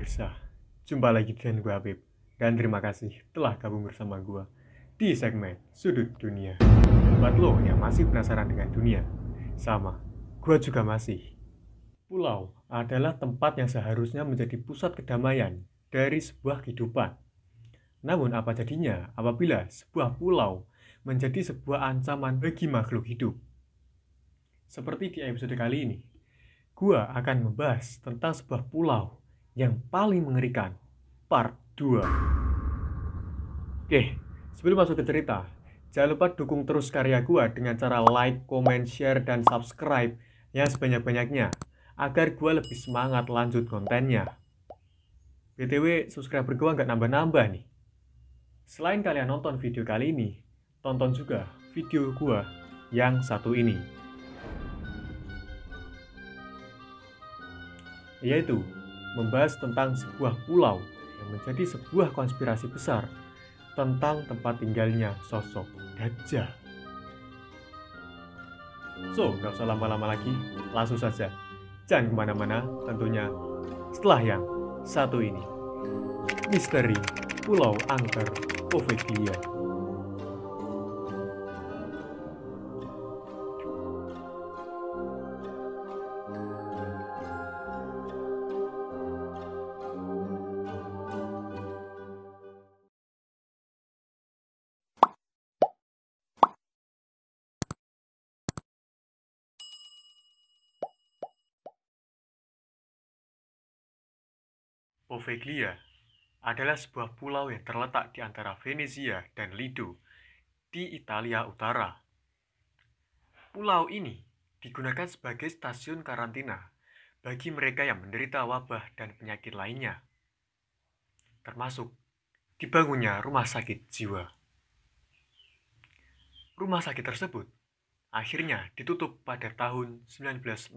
pemirsa, jumpa lagi dengan gue Habib. Dan terima kasih telah gabung bersama gue di segmen Sudut Dunia. Buat lo yang masih penasaran dengan dunia, sama, gue juga masih. Pulau adalah tempat yang seharusnya menjadi pusat kedamaian dari sebuah kehidupan. Namun apa jadinya apabila sebuah pulau menjadi sebuah ancaman bagi makhluk hidup? Seperti di episode kali ini, gue akan membahas tentang sebuah pulau yang paling mengerikan, part 2. Oke, sebelum masuk ke cerita, jangan lupa dukung terus karya gue dengan cara like, comment, share, dan subscribe yang sebanyak-banyaknya, agar gue lebih semangat lanjut kontennya. BTW, subscriber gue nggak nambah-nambah nih. Selain kalian nonton video kali ini, tonton juga video gue yang satu ini, yaitu membahas tentang sebuah pulau yang menjadi sebuah konspirasi besar tentang tempat tinggalnya sosok Dajjal. So, gak usah lama-lama lagi, langsung saja. Jangan kemana-mana, tentunya setelah yang satu ini. Misteri Pulau Angker Poveglia. Poveglia adalah sebuah pulau yang terletak di antara Venezia dan Lido di Italia Utara. Pulau ini digunakan sebagai stasiun karantina bagi mereka yang menderita wabah dan penyakit lainnya, termasuk dibangunnya rumah sakit jiwa. Rumah sakit tersebut akhirnya ditutup pada tahun 1968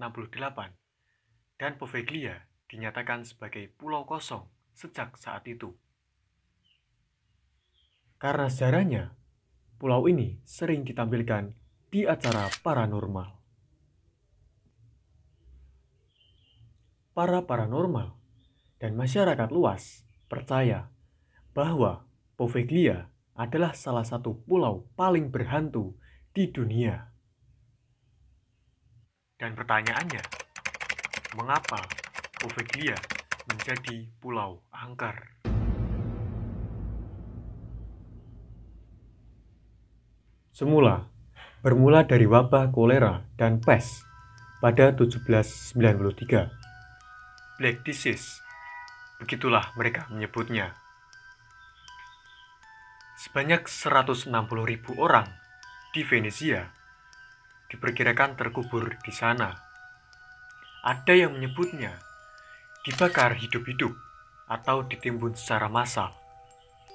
dan Poveglia dinyatakan sebagai pulau kosong sejak saat itu. Karena sejarahnya, pulau ini sering ditampilkan di acara paranormal. Para paranormal dan masyarakat luas percaya bahwa Poveglia adalah salah satu pulau paling berhantu di dunia. Dan pertanyaannya, mengapa Poveglia menjadi pulau angker? Semula bermula dari wabah kolera dan pes pada 1793. Black Disease, begitulah mereka menyebutnya. Sebanyak 160.000 orang di Venezia diperkirakan terkubur di sana. Ada yang menyebutnya dibakar hidup-hidup atau ditimbun secara massal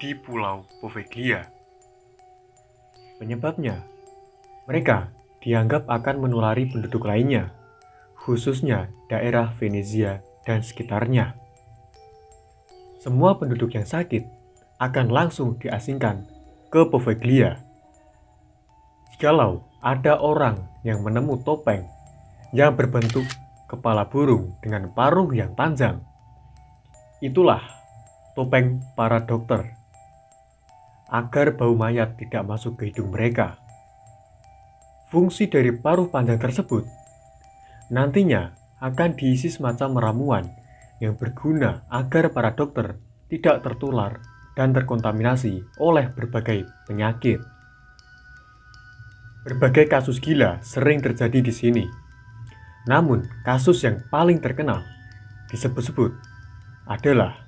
di Pulau Poveglia. Penyebabnya, mereka dianggap akan menulari penduduk lainnya, khususnya daerah Venezia dan sekitarnya. Semua penduduk yang sakit akan langsung diasingkan ke Poveglia. Jikalau ada orang yang menemu topeng yang berbentuk kepala burung dengan paruh yang panjang, itulah topeng para dokter, agar bau mayat tidak masuk ke hidung mereka. Fungsi dari paruh panjang tersebut nantinya akan diisi semacam ramuan yang berguna agar para dokter tidak tertular dan terkontaminasi oleh berbagai penyakit. Berbagai kasus gila sering terjadi di sini. Namun, kasus yang paling terkenal disebut-sebut adalah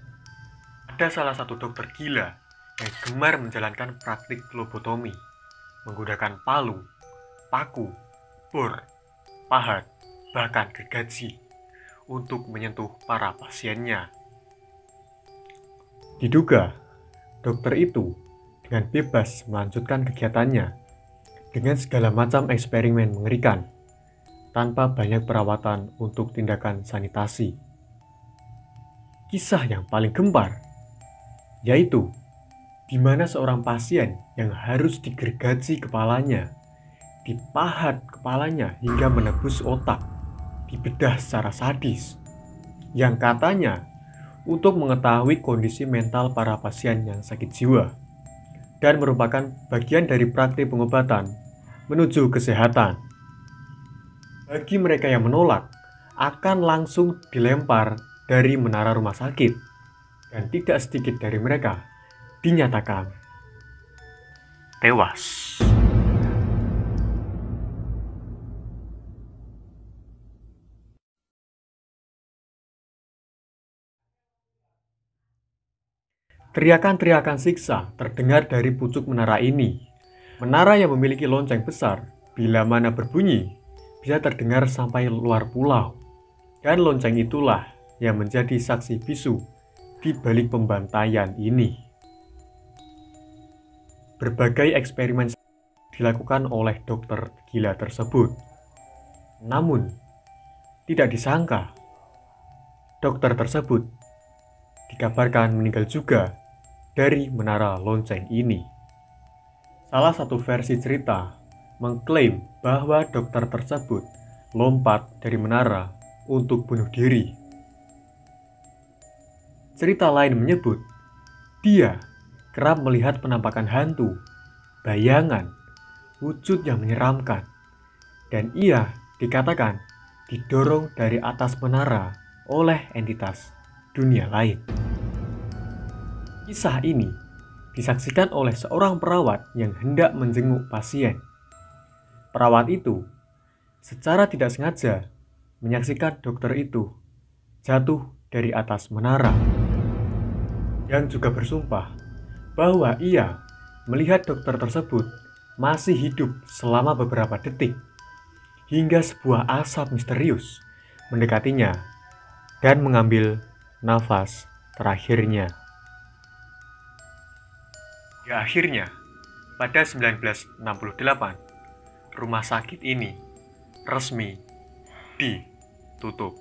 ada salah satu dokter gila yang gemar menjalankan praktik lobotomi menggunakan palu, paku, bor, pahat, bahkan gergaji untuk menyentuh para pasiennya. Diduga, dokter itu dengan bebas melanjutkan kegiatannya dengan segala macam eksperimen mengerikan tanpa banyak perawatan untuk tindakan sanitasi. Kisah yang paling gempar yaitu di mana seorang pasien yang harus digergaji kepalanya, dipahat kepalanya hingga menembus otak, dibedah secara sadis, yang katanya untuk mengetahui kondisi mental para pasien yang sakit jiwa dan merupakan bagian dari praktik pengobatan menuju kesehatan. Bagi mereka yang menolak, akan langsung dilempar dari menara rumah sakit, dan tidak sedikit dari mereka dinyatakan tewas. Teriakan-teriakan siksa terdengar dari pucuk menara ini. Menara yang memiliki lonceng besar, bila mana berbunyi, bisa terdengar sampai luar pulau. Dan lonceng itulah yang menjadi saksi bisu di balik pembantaian ini. Berbagai eksperimen dilakukan oleh dokter gila tersebut. Namun, tidak disangka, dokter tersebut dikabarkan meninggal juga dari menara lonceng ini. Salah satu versi cerita mengklaim bahwa dokter tersebut lompat dari menara untuk bunuh diri. Cerita lain menyebut dia kerap melihat penampakan hantu, bayangan, wujud yang menyeramkan, dan ia dikatakan didorong dari atas menara oleh entitas dunia lain. Kisah ini disaksikan oleh seorang perawat yang hendak menjenguk pasien. Perawat itu secara tidak sengaja menyaksikan dokter itu jatuh dari atas menara, yang juga bersumpah bahwa ia melihat dokter tersebut masih hidup selama beberapa detik, hingga sebuah asap misterius mendekatinya dan mengambil nafas terakhirnya. Ya, akhirnya, pada 1968, rumah sakit ini resmi ditutup.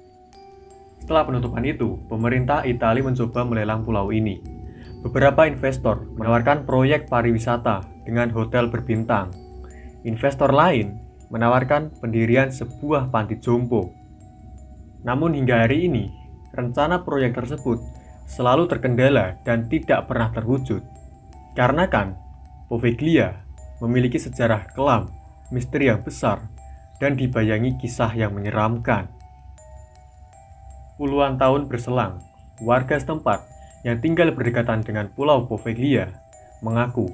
Setelah penutupan itu, pemerintah Italia mencoba melelang pulau ini. Beberapa investor menawarkan proyek pariwisata dengan hotel berbintang. Investor lain menawarkan pendirian sebuah panti jompo. Namun hingga hari ini, rencana proyek tersebut selalu terkendala dan tidak pernah terwujud. Karena kan, Poveglia memiliki sejarah kelam, misteri yang besar, dan dibayangi kisah yang menyeramkan. Puluhan tahun berselang, warga setempat yang tinggal berdekatan dengan Pulau Poveglia mengaku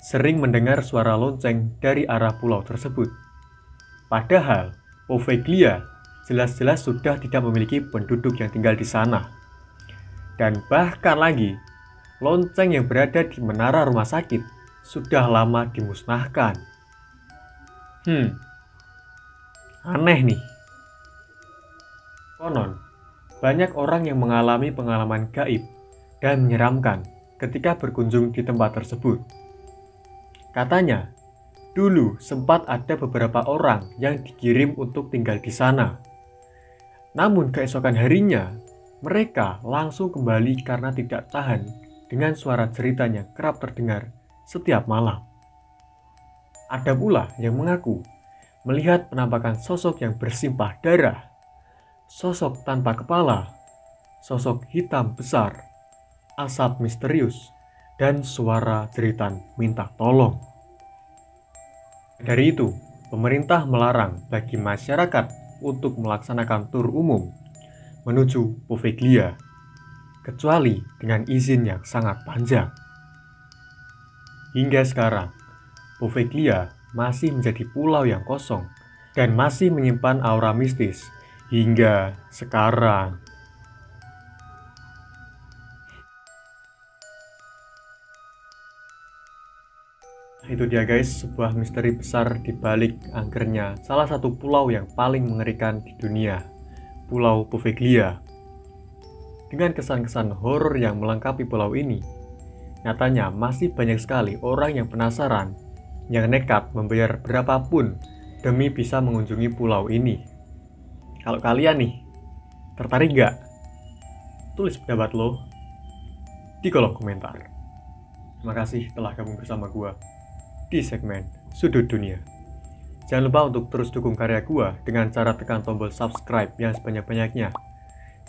sering mendengar suara lonceng dari arah pulau tersebut. Padahal, Poveglia jelas-jelas sudah tidak memiliki penduduk yang tinggal di sana. Dan bahkan lagi, lonceng yang berada di menara rumah sakit sudah lama dimusnahkan. Aneh nih. Konon, banyak orang yang mengalami pengalaman gaib dan menyeramkan ketika berkunjung di tempat tersebut. Katanya, dulu sempat ada beberapa orang yang dikirim untuk tinggal di sana. Namun keesokan harinya, mereka langsung kembali karena tidak tahan dengan suara ceritanya kerap terdengar setiap malam. Ada pula yang mengaku melihat penampakan sosok yang bersimpah darah, sosok tanpa kepala, sosok hitam besar, asap misterius, dan suara jeritan minta tolong. Dari itu, pemerintah melarang bagi masyarakat untuk melaksanakan tur umum menuju Poveglia, kecuali dengan izin yang sangat panjang. Hingga sekarang, Poveglia masih menjadi pulau yang kosong dan masih menyimpan aura mistis hingga sekarang. Itu dia guys, sebuah misteri besar di balik angkernya salah satu pulau yang paling mengerikan di dunia, Pulau Poveglia. Dengan kesan-kesan horor yang melengkapi pulau ini, nyatanya masih banyak sekali orang yang penasaran, yang nekat membayar berapapun demi bisa mengunjungi pulau ini. Kalau kalian nih, tertarik nggak? Tulis pendapat lo di kolom komentar. Terima kasih telah gabung bersama gua di segmen Sudut Dunia. Jangan lupa untuk terus dukung karya gua dengan cara tekan tombol subscribe yang sebanyak-banyaknya.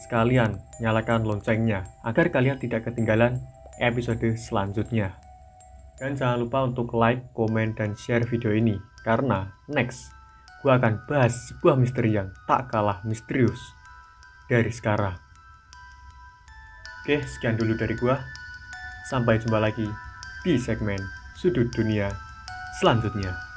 sekalian nyalakan loncengnya agar kalian tidak ketinggalan episode selanjutnya. Dan jangan lupa untuk like, komen, dan share video ini, karena next, gue akan bahas sebuah misteri yang tak kalah misterius dari sekarang. Oke, sekian dulu dari gue. Sampai jumpa lagi di segmen Sudut Dunia selanjutnya.